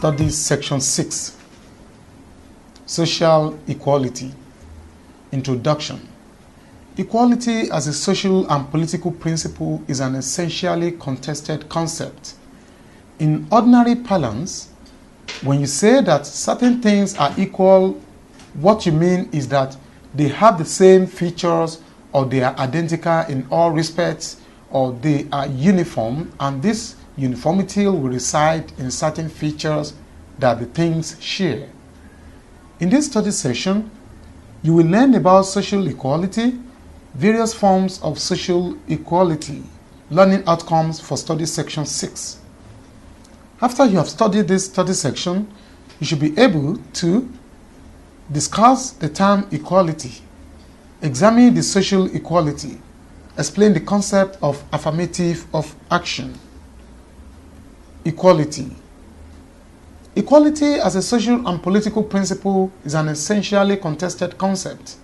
Studies Section 6, Social Equality. Introduction. Equality as a social and political principle is an essentially contested concept. In ordinary parlance, when you say that certain things are equal, what you mean is that they have the same features, or they are identical in all respects, or they are uniform, and this uniformity will reside in certain features that the things share. In this study session, you will learn about social equality, various forms of social equality, learning outcomes for study section 6. After you have studied this study section, you should be able to discuss the term equality, examine the social equality, explain the concept of affirmative of action. Equality. Equality as a social and political principle is an essentially contested concept.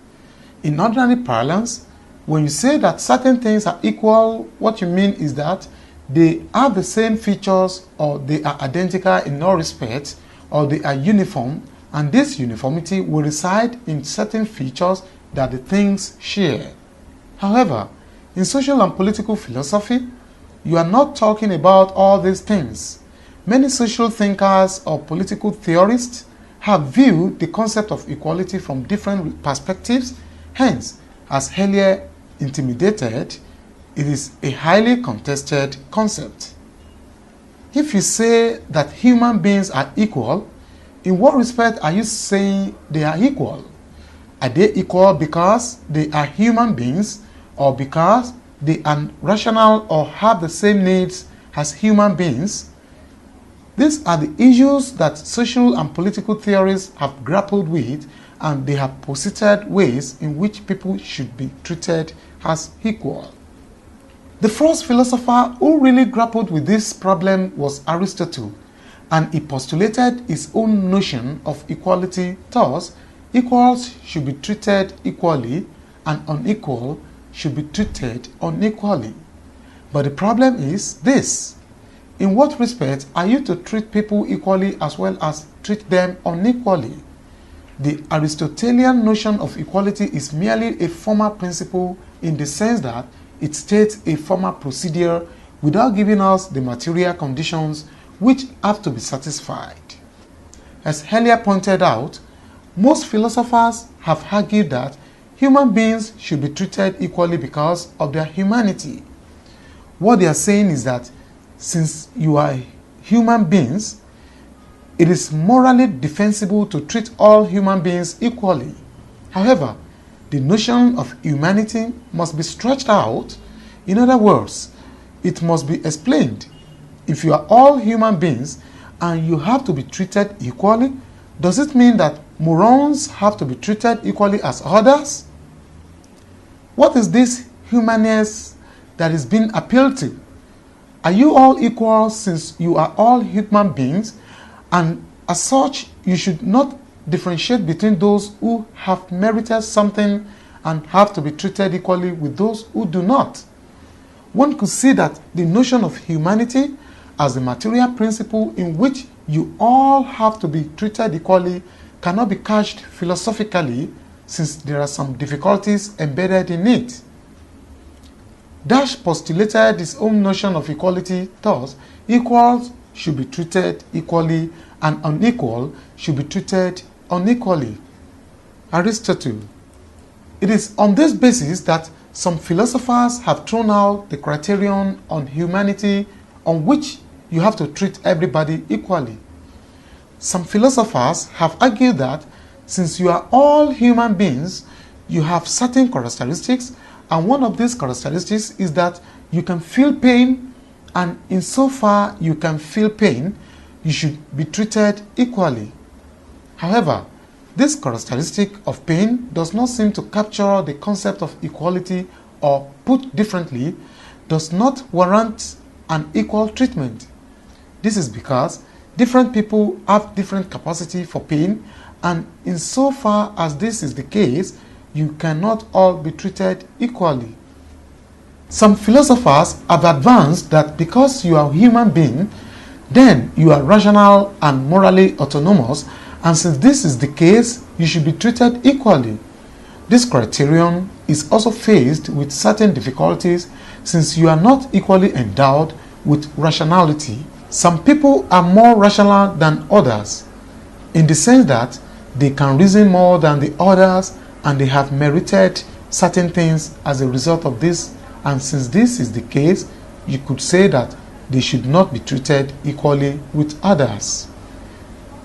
In ordinary parlance, when you say that certain things are equal, what you mean is that they have the same features, or they are identical in all respects, or they are uniform, and this uniformity will reside in certain features that the things share. However, in social and political philosophy, you are not talking about all these things. Many social thinkers or political theorists have viewed the concept of equality from different perspectives. Hence, as earlier intimated, it is a highly contested concept. If you say that human beings are equal, in what respect are you saying they are equal? Are they equal because they are human beings, or because they are rational or have the same needs as human beings? These are the issues that social and political theories have grappled with, and they have posited ways in which people should be treated as equal. The first philosopher who really grappled with this problem was Aristotle, and he postulated his own notion of equality. Thus, equals should be treated equally, and unequal should be treated unequally. But the problem is this: in what respect are you to treat people equally as well as treat them unequally? The Aristotelian notion of equality is merely a formal principle, in the sense that it states a formal procedure without giving us the material conditions which have to be satisfied. As earlier pointed out, most philosophers have argued that human beings should be treated equally because of their humanity. What they are saying is that since you are human beings, it is morally defensible to treat all human beings equally. However, the notion of humanity must be stretched out. In other words, it must be explained. If you are all human beings and you have to be treated equally, does it mean that morons have to be treated equally as others? What is this humaneness that is being appealed to? Are you all equal since you are all human beings, and as such you should not differentiate between those who have merited something and have to be treated equally with those who do not? One could see that the notion of humanity as a material principle in which you all have to be treated equally cannot be couched philosophically, since there are some difficulties embedded in it. Dash postulated his own notion of equality. Thus, equals should be treated equally and unequal should be treated unequally. Aristotle. It is on this basis that some philosophers have thrown out the criterion on humanity on which you have to treat everybody equally. Some philosophers have argued that since you are all human beings, you have certain characteristics, and one of these characteristics is that you can feel pain, and insofar you can feel pain, you should be treated equally. However, this characteristic of pain does not seem to capture the concept of equality, or put differently, does not warrant an equal treatment. This is because different people have different capacity for pain, and insofar as this is the case, you cannot all be treated equally. Some philosophers have advanced that because you are a human being, then you are rational and morally autonomous, and since this is the case, you should be treated equally. This criterion is also faced with certain difficulties since you are not equally endowed with rationality. Some people are more rational than others, in the sense that they can reason more than the others and they have merited certain things as a result of this, and since this is the case, you could say that they should not be treated equally with others.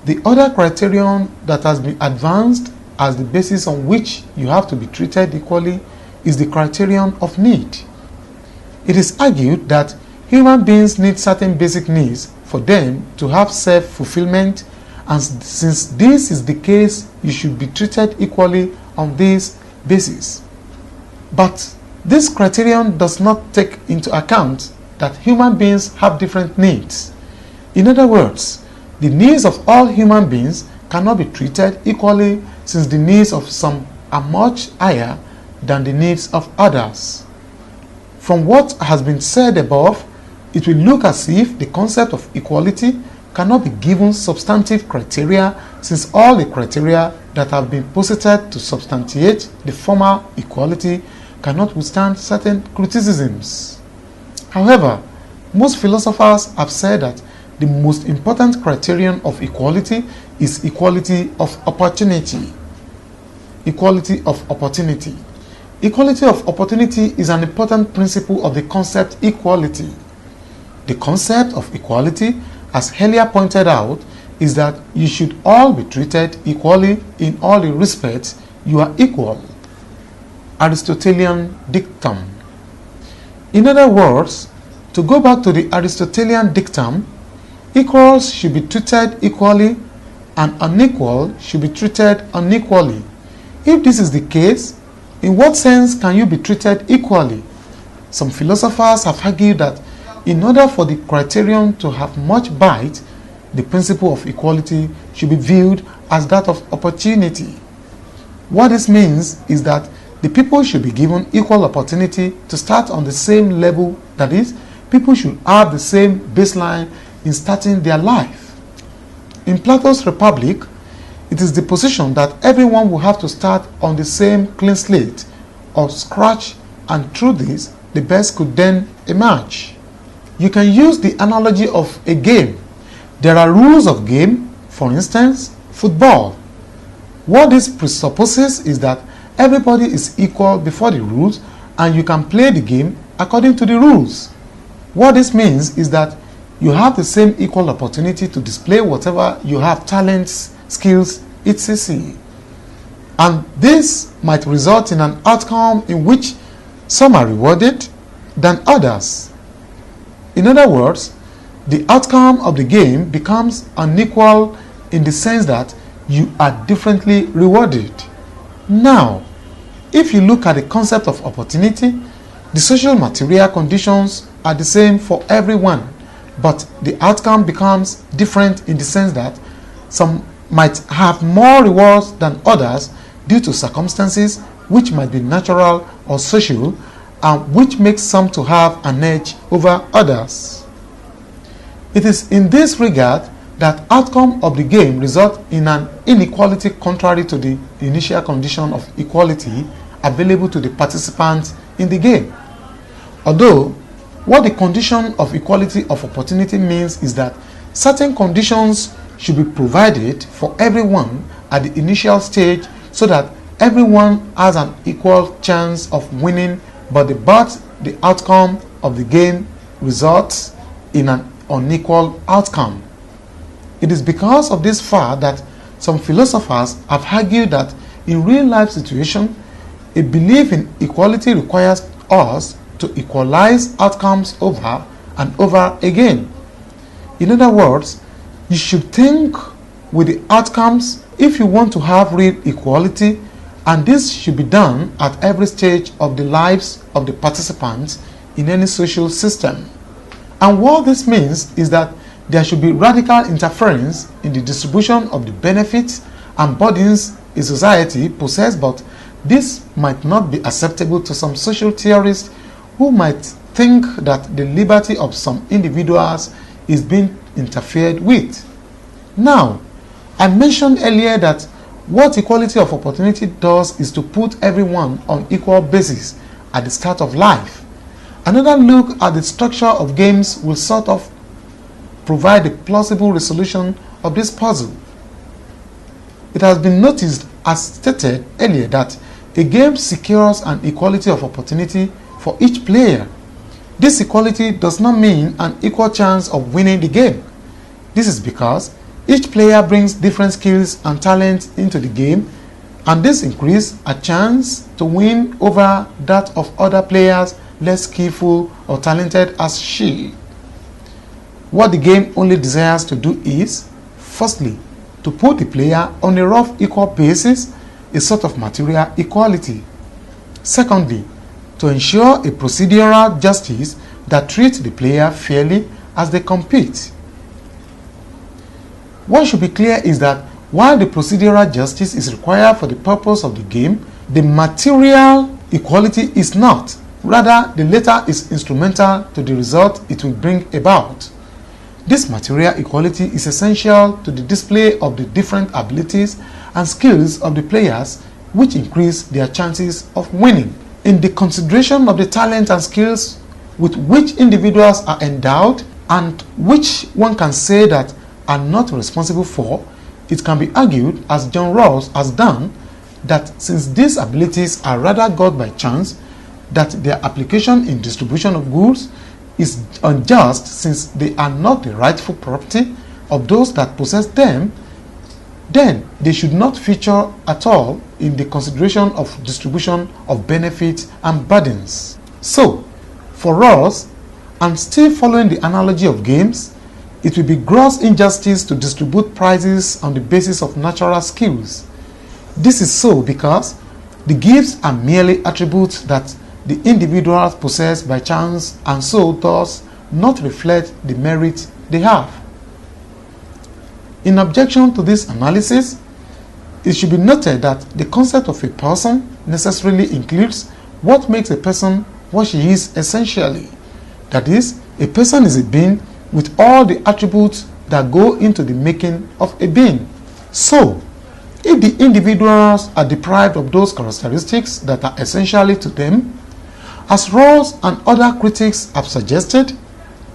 The other criterion that has been advanced as the basis on which you have to be treated equally is the criterion of need. It is argued that human beings need certain basic needs for them to have self-fulfillment, and since this is the case, you should be treated equally on this basis. But this criterion does not take into account that human beings have different needs. In other words, the needs of all human beings cannot be treated equally since the needs of some are much higher than the needs of others. From what has been said above, it will look as if the concept of equality cannot be given substantive criteria since all the criteria that have been posited to substantiate the former equality cannot withstand certain criticisms. However, most philosophers have said that the most important criterion of equality is equality of opportunity. Equality of opportunity. Equality of opportunity is an important principle of the concept equality. The concept of equality, as earlier pointed out, is that you should all be treated equally in all the respects you are equal. Aristotelian dictum. In other words, to go back to the Aristotelian dictum, equals should be treated equally and unequal should be treated unequally. If this is the case, in what sense can you be treated equally? Some philosophers have argued that in order for the criterion to have much bite, the principle of equality should be viewed as that of opportunity. What this means is that the people should be given equal opportunity to start on the same level, that is, people should have the same baseline in starting their life. In Plato's Republic, it is the position that everyone will have to start on the same clean slate or scratch, and through this, the best could then emerge. You can use the analogy of a game. There are rules of game, for instance, football. What this presupposes is that everybody is equal before the rules and you can play the game according to the rules. What this means is that you have the same equal opportunity to display whatever you have, talents, skills, etc. And this might result in an outcome in which some are rewarded than others. In other words, the outcome of the game becomes unequal in the sense that you are differently rewarded. Now, if you look at the concept of opportunity, the social material conditions are the same for everyone, but the outcome becomes different in the sense that some might have more rewards than others due to circumstances which might be natural or social, and which makes some to have an edge over others. It is in this regard that outcome of the game results in an inequality contrary to the initial condition of equality available to the participants in the game. Although, what the condition of equality of opportunity means is that certain conditions should be provided for everyone at the initial stage so that everyone has an equal chance of winning, but the outcome of the game results in an unequal outcome. It is because of this fact that some philosophers have argued that in real life situations, a belief in equality requires us to equalize outcomes over and over again. In other words, you should think with the outcomes if you want to have real equality, and this should be done at every stage of the lives of the participants in any social system. And what this means is that there should be radical interference in the distribution of the benefits and burdens a society possesses, but this might not be acceptable to some social theorists who might think that the liberty of some individuals is being interfered with. Now, I mentioned earlier that what equality of opportunity does is to put everyone on equal basis at the start of life. Another look at the structure of games will sort of provide a plausible resolution of this puzzle. It has been noticed, as stated earlier, that a game secures an equality of opportunity for each player. This equality does not mean an equal chance of winning the game. This is because each player brings different skills and talents into the game, and this increases a chance to win over that of other players less skillful or talented as she. What the game only desires to do is, firstly, to put the player on a rough equal basis, a sort of material equality. Secondly, to ensure a procedural justice that treats the player fairly as they compete. What should be clear is that while the procedural justice is required for the purpose of the game, the material equality is not. Rather, the latter is instrumental to the result it will bring about. This material equality is essential to the display of the different abilities and skills of the players, which increase their chances of winning. In the consideration of the talent and skills with which individuals are endowed and which one can say that are not responsible for, it can be argued, as John Rawls has done, that since these abilities are rather got by chance, that their application in distribution of goods is unjust since they are not the rightful property of those that possess them, then they should not feature at all in the consideration of distribution of benefits and burdens. So, for us, and still following the analogy of games, it will be gross injustice to distribute prizes on the basis of natural skills. This is so because the gifts are merely attributes that the individuals possess by chance and so does not reflect the merit they have. In objection to this analysis, it should be noted that the concept of a person necessarily includes what makes a person what she is essentially. That is, a person is a being with all the attributes that go into the making of a being. So, if the individuals are deprived of those characteristics that are essentially to them, as Rawls and other critics have suggested,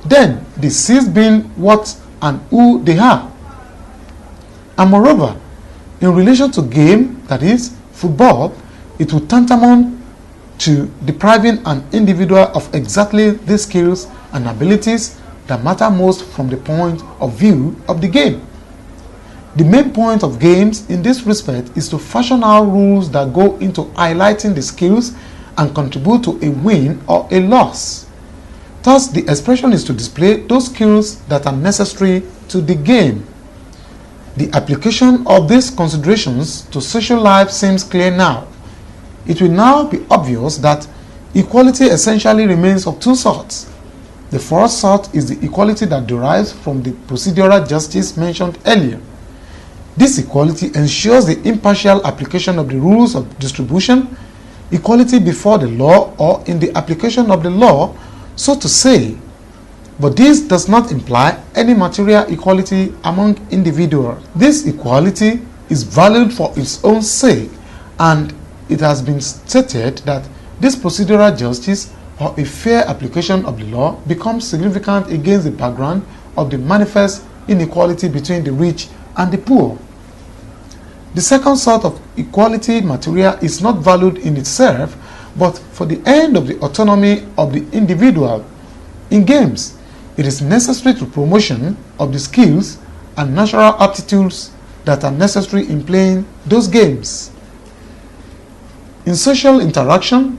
then they cease being what and who they are. And moreover, in relation to game, that is, football, it would tantamount to depriving an individual of exactly the skills and abilities that matter most from the point of view of the game. The main point of games in this respect is to fashion out rules that go into highlighting the skills and contribute to a win or a loss. Thus, the expression is to display those skills that are necessary to the game. The application of these considerations to social life seems clear now. It will now be obvious that equality essentially remains of two sorts. The first sort is the equality that derives from the procedural justice mentioned earlier. This equality ensures the impartial application of the rules of distribution, equality before the law or in the application of the law, so to say. But this does not imply any material equality among individuals. This equality is valued for its own sake, and it has been stated that this procedural justice or a fair application of the law becomes significant against the background of the manifest inequality between the rich and the poor. The second sort of equality material is not valued in itself, but for the end of the autonomy of the individual. In games, it is necessary to promotion of the skills and natural aptitudes that are necessary in playing those games. In social interaction,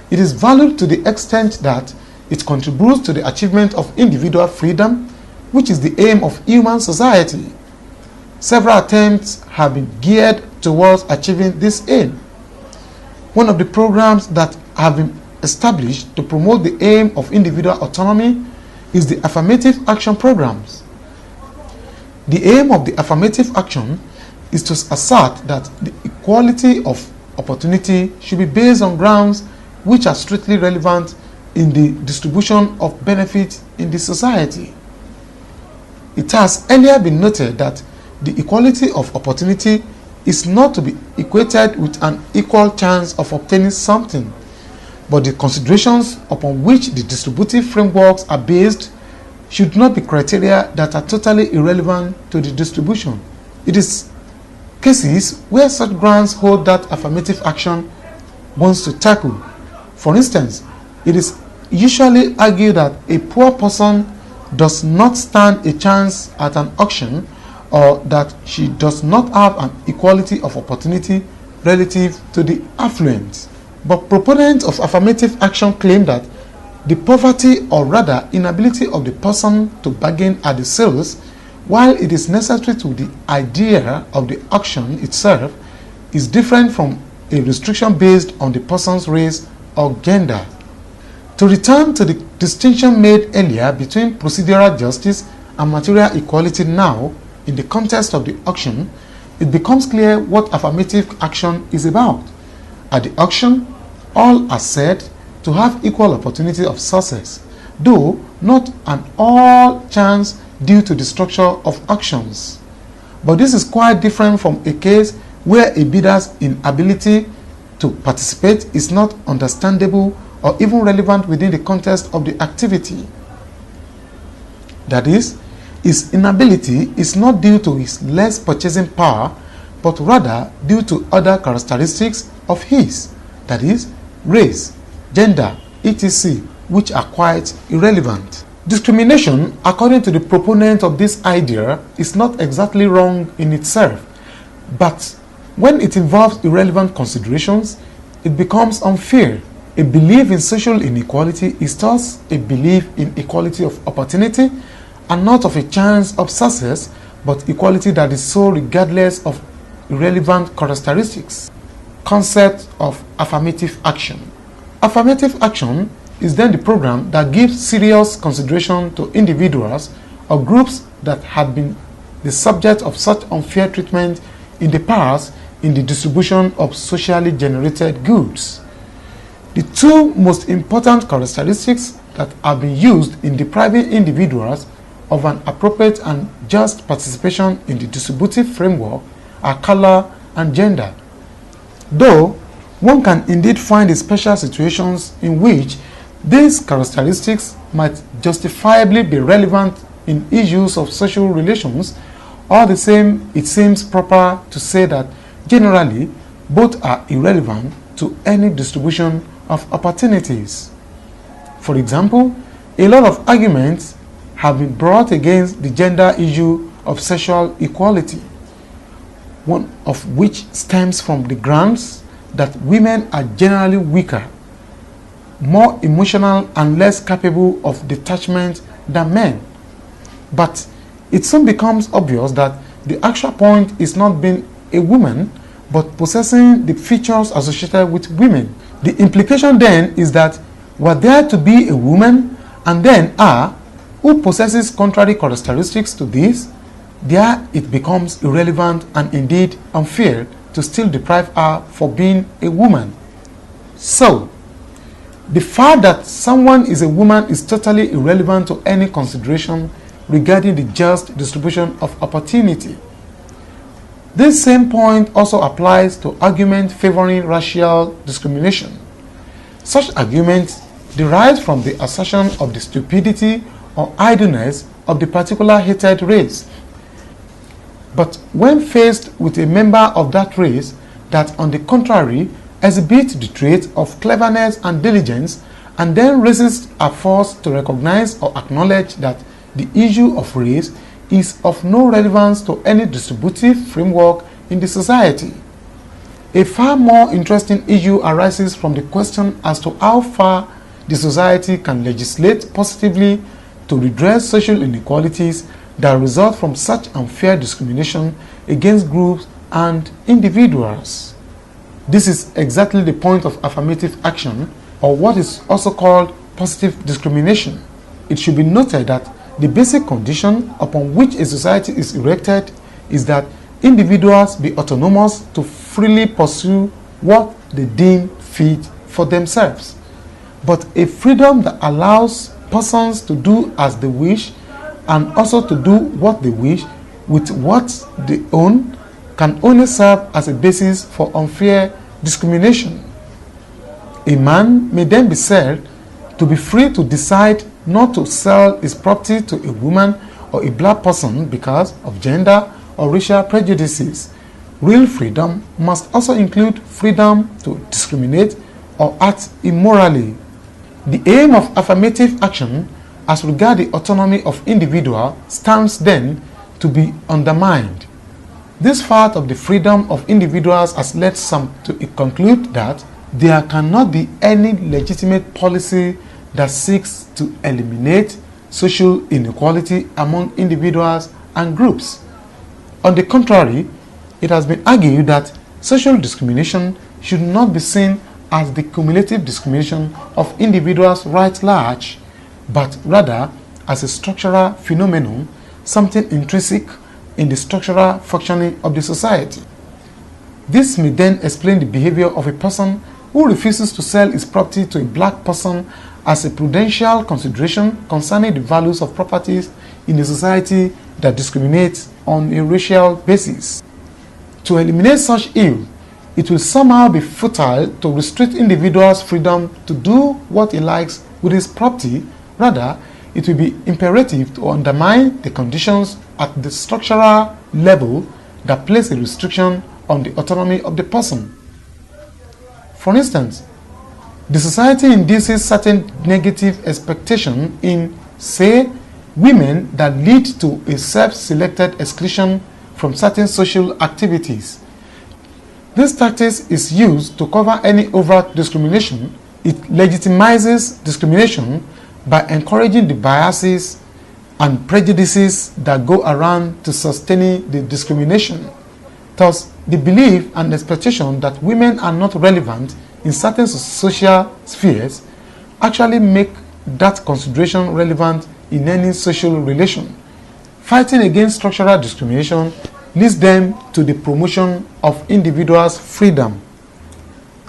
it is valued to the extent that it contributes to the achievement of individual freedom, which is the aim of human society. Several attempts have been geared towards achieving this aim. One of the programs that have been established to promote the aim of individual autonomy is the affirmative action programs. The aim of the affirmative action is to assert that the equality of opportunity should be based on grounds which are strictly relevant in the distribution of benefit in the society. It has earlier been noted that the equality of opportunity is not to be equated with an equal chance of obtaining something, but the considerations upon which the distributive frameworks are based should not be criteria that are totally irrelevant to the distribution. It is cases where such grounds hold that affirmative action wants to tackle. For instance, it is usually argued that a poor person does not stand a chance at an auction, or that she does not have an equality of opportunity relative to the affluent. But proponents of affirmative action claim that the poverty, or rather inability of the person to bargain at the sales, while it is necessary to the idea of the auction itself, is different from a restriction based on the person's race or gender. To return to the distinction made earlier between procedural justice and material equality now, in the context of the auction, it becomes clear what affirmative action is about. At the auction, all are said to have equal opportunity of success, though not an all chance due to the structure of auctions. But this is quite different from a case where a bidder's inability to participate is not understandable or even relevant within the context of the activity. That is, his inability is not due to his less purchasing power, but rather due to other characteristics of his, that is, race, gender, etc., which are quite irrelevant. Discrimination, according to the proponent of this idea, is not exactly wrong in itself, but when it involves irrelevant considerations, it becomes unfair. A belief in social inequality is thus a belief in equality of opportunity, and not of a chance of success, but equality that is so regardless of irrelevant characteristics. Concept of affirmative action. Affirmative action is then the program that gives serious consideration to individuals or groups that had been the subject of such unfair treatment in the past in the distribution of socially generated goods. The two most important characteristics that have been used in depriving individuals of an appropriate and just participation in the distributive framework are color and gender. Though one can indeed find special situations in which these characteristics might justifiably be relevant in issues of social relations, all the same it seems proper to say that generally both are irrelevant to any distribution of opportunities. For example, a lot of arguments have been brought against the gender issue of sexual equality, one of which stems from the grounds that women are generally weaker, more emotional and less capable of detachment than men. But it soon becomes obvious that the actual point is not being a woman, but possessing the features associated with women. The implication then is that were there to be a woman and then are who possesses contrary characteristics to this, there it becomes irrelevant and indeed unfair to still deprive her for being a woman. So, the fact that someone is a woman is totally irrelevant to any consideration regarding the just distribution of opportunity. This same point also applies to arguments favoring racial discrimination. Such arguments derive from the assertion of the stupidity or idleness of the particular hated race. But when faced with a member of that race that, on the contrary, exhibits the trait of cleverness and diligence, and then resists are forced to recognize or acknowledge that the issue of race is of no relevance to any distributive framework in the society. A far more interesting issue arises from the question as to how far the society can legislate positively to redress social inequalities that result from such unfair discrimination against groups and individuals. This is exactly the point of affirmative action, or what is also called positive discrimination. It should be noted that the basic condition upon which a society is erected is that individuals be autonomous to freely pursue what they deem fit for themselves. But a freedom that allows persons to do as they wish and also to do what they wish with what they own can only serve as a basis for unfair discrimination. A man may then be said to be free to decide not to sell his property to a woman or a black person because of gender or racial prejudices. Real freedom must also include freedom to discriminate or act immorally. The aim of affirmative action as regards the autonomy of individual stands then to be undermined. This fact of the freedom of individuals has led some to conclude that there cannot be any legitimate policy that seeks to eliminate social inequality among individuals and groups. On the contrary, it has been argued that social discrimination should not be seen as the cumulative discrimination of individuals right large, but rather as a structural phenomenon, something intrinsic in the structural functioning of the society. This may then explain the behavior of a person who refuses to sell his property to a black person as a prudential consideration concerning the values of properties in a society that discriminates on a racial basis. To eliminate such ill, it will somehow be futile to restrict individuals' freedom to do what he likes with his property. Rather, it will be imperative to undermine the conditions at the structural level that place a restriction on the autonomy of the person. For instance, the society induces certain negative expectation in, say, women that lead to a self-selected exclusion from certain social activities. This tactic is used to cover any overt discrimination. It legitimizes discrimination by encouraging the biases and prejudices that go around to sustaining the discrimination. Thus, the belief and expectation that women are not relevant in certain social spheres actually make that consideration relevant in any social relation. Fighting against structural discrimination leads them to the promotion of individuals' freedom.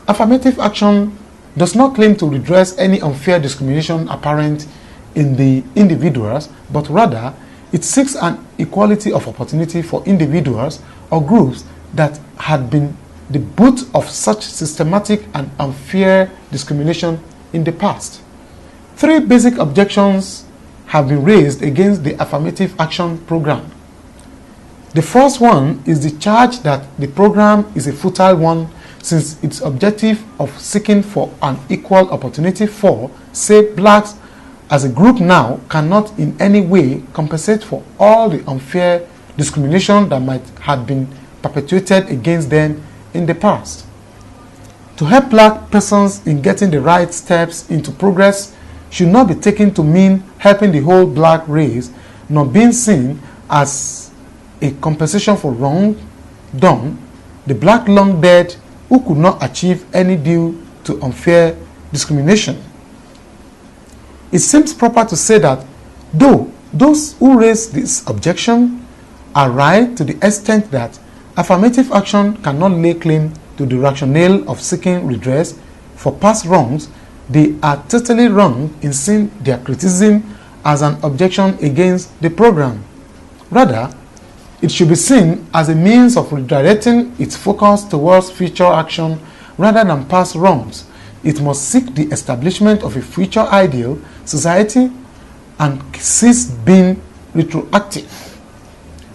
Affirmative action does not claim to redress any unfair discrimination apparent in the individuals, but rather it seeks an equality of opportunity for individuals or groups that had been the butt of such systematic and unfair discrimination in the past. Three basic objections have been raised against the affirmative action program. The first one is the charge that the program is a futile one, since its objective of seeking for an equal opportunity for, say, blacks as a group now cannot in any way compensate for all the unfair discrimination that might have been perpetuated against them in the past. To help black persons in getting the right steps into progress should not be taken to mean helping the whole black race, nor being seen as a compensation for wrong done the black long dead who could not achieve any due to unfair discrimination. It seems proper to say that though those who raise this objection are right to the extent that affirmative action cannot lay claim to the rationale of seeking redress for past wrongs, they are totally wrong in seeing their criticism as an objection against the program. Rather, it should be seen as a means of redirecting its focus towards future action rather than past wrongs. It must seek the establishment of a future ideal society and cease being retroactive.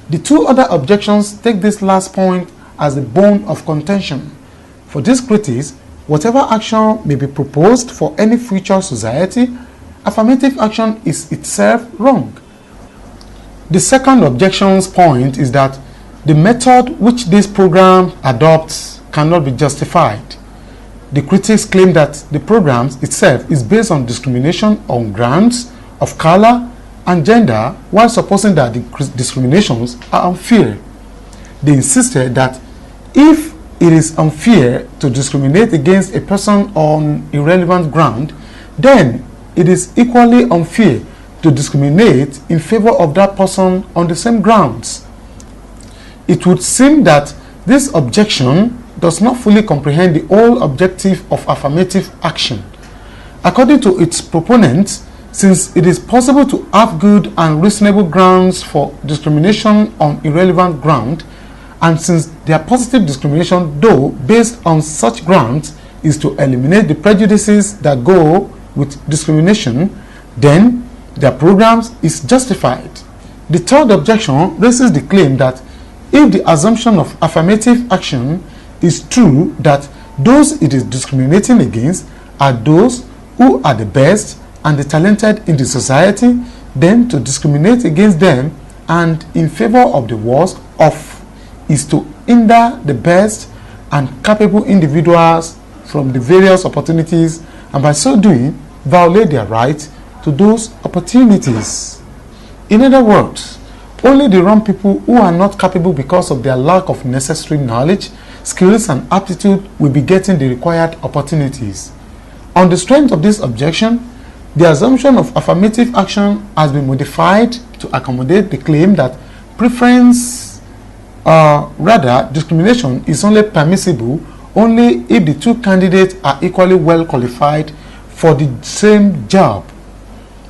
The two other objections take this last point as the bone of contention. For these critics, whatever action may be proposed for any future society, affirmative action is itself wrong. The second objection's point is that the method which this program adopts cannot be justified. The critics claim that the program itself is based on discrimination on grounds of color and gender, while supposing that the discriminations are unfair. They insisted that if it is unfair to discriminate against a person on irrelevant ground, then it is equally unfair to discriminate in favor of that person on the same grounds. It would seem that this objection does not fully comprehend the whole objective of affirmative action. According to its proponents, Since it is possible to have good and reasonable grounds for discrimination on irrelevant ground, and since their positive discrimination, though based on such grounds, is to eliminate the prejudices that go with discrimination, then their programs is justified. The third objection raises the claim that if the assumption of affirmative action is true, that those it is discriminating against are those who are the best and the talented in the society, then to discriminate against them and in favor of the worst off is to hinder the best and capable individuals from the various opportunities, and by so doing violate their right to those opportunities. In other words, only the wrong people who are not capable because of their lack of necessary knowledge, skills and aptitude will be getting the required opportunities. On the strength of this objection, the assumption of affirmative action has been modified to accommodate the claim that preference, rather discrimination, is only permissible only if the two candidates are equally well qualified for the same job.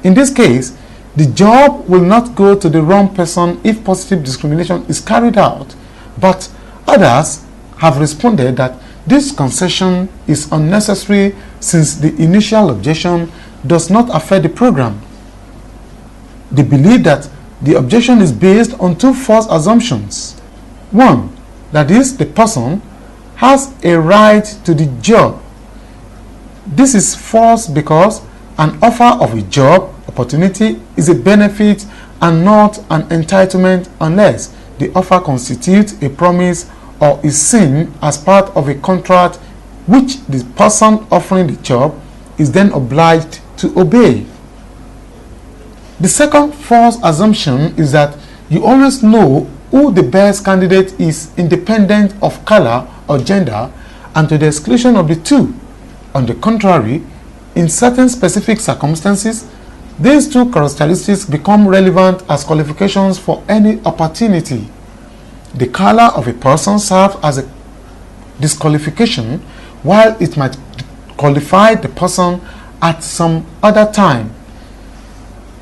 In this case, the job will not go to the wrong person if positive discrimination is carried out, but others have responded that this concession is unnecessary since the initial objection does not affect the program. They believe that the objection is based on two false assumptions. One, that is, the person has a right to the job. This is false because an offer of a job opportunity is a benefit and not an entitlement unless the offer constitutes a promise or is seen as part of a contract which the person offering the job is then obliged to obey. The second false assumption is that you always know who the best candidate is independent of color or gender and to the exclusion of the two. On the contrary, in certain specific circumstances, these two characteristics become relevant as qualifications for any opportunity. The color of a person serves as a disqualification, while it might qualify the person at some other time.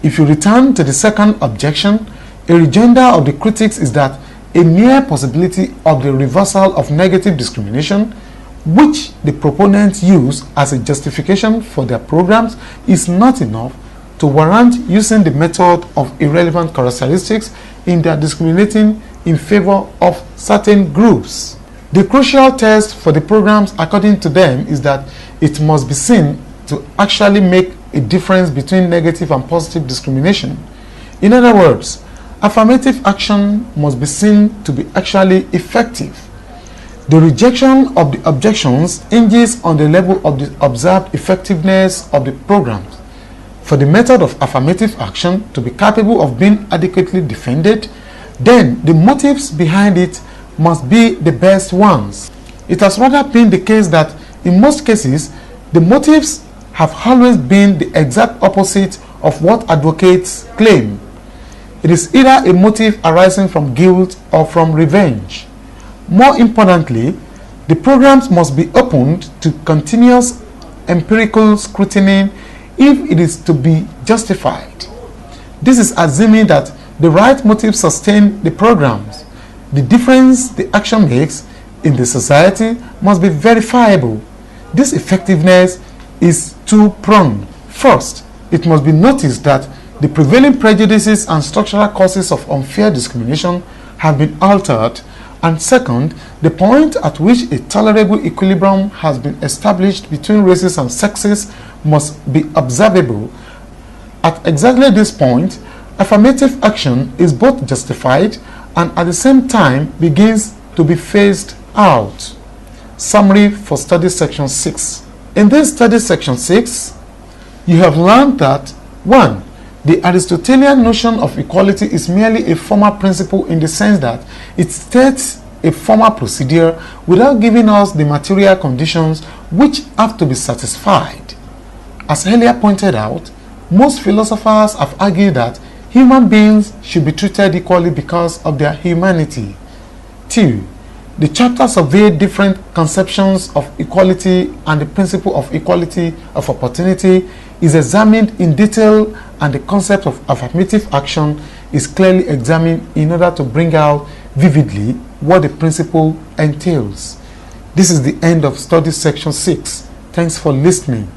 If you return to the second objection, a rejoinder of the critics is that a mere possibility of the reversal of negative discrimination, which the proponents use as a justification for their programs, is not enough to warrant using the method of irrelevant characteristics in their discriminating in favor of certain groups. The crucial test for the programs, according to them, is that it must be seen to actually make a difference between negative and positive discrimination. In other words, affirmative action must be seen to be actually effective. The rejection of the objections hinges on the level of the observed effectiveness of the programs. For the method of affirmative action to be capable of being adequately defended, then the motives behind it must be the best ones. It has rather been the case that in most cases, the motives have always been the exact opposite of what advocates claim. It is either a motive arising from guilt or from revenge. More importantly, the programs must be opened to continuous empirical scrutiny if it is to be justified. This is assuming that the right motives sustain the programs. The difference the action makes in the society must be verifiable. This effectiveness is two-pronged. First, it must be noticed that the prevailing prejudices and structural causes of unfair discrimination have been altered, and second, the point at which a tolerable equilibrium has been established between races and sexes must be observable. At exactly this point, affirmative action is both justified and at the same time begins to be phased out. Summary for study section 6. In this study section 6, you have learned that 1. The Aristotelian notion of equality is merely a formal principle in the sense that it states a formal procedure without giving us the material conditions which have to be satisfied. As earlier pointed out, most philosophers have argued that human beings should be treated equally because of their humanity. 2. The chapter surveyed different conceptions of equality, and the principle of equality of opportunity is examined in detail, and the concept of affirmative action is clearly examined in order to bring out vividly what the principle entails. This is the end of study section 6. Thanks for listening.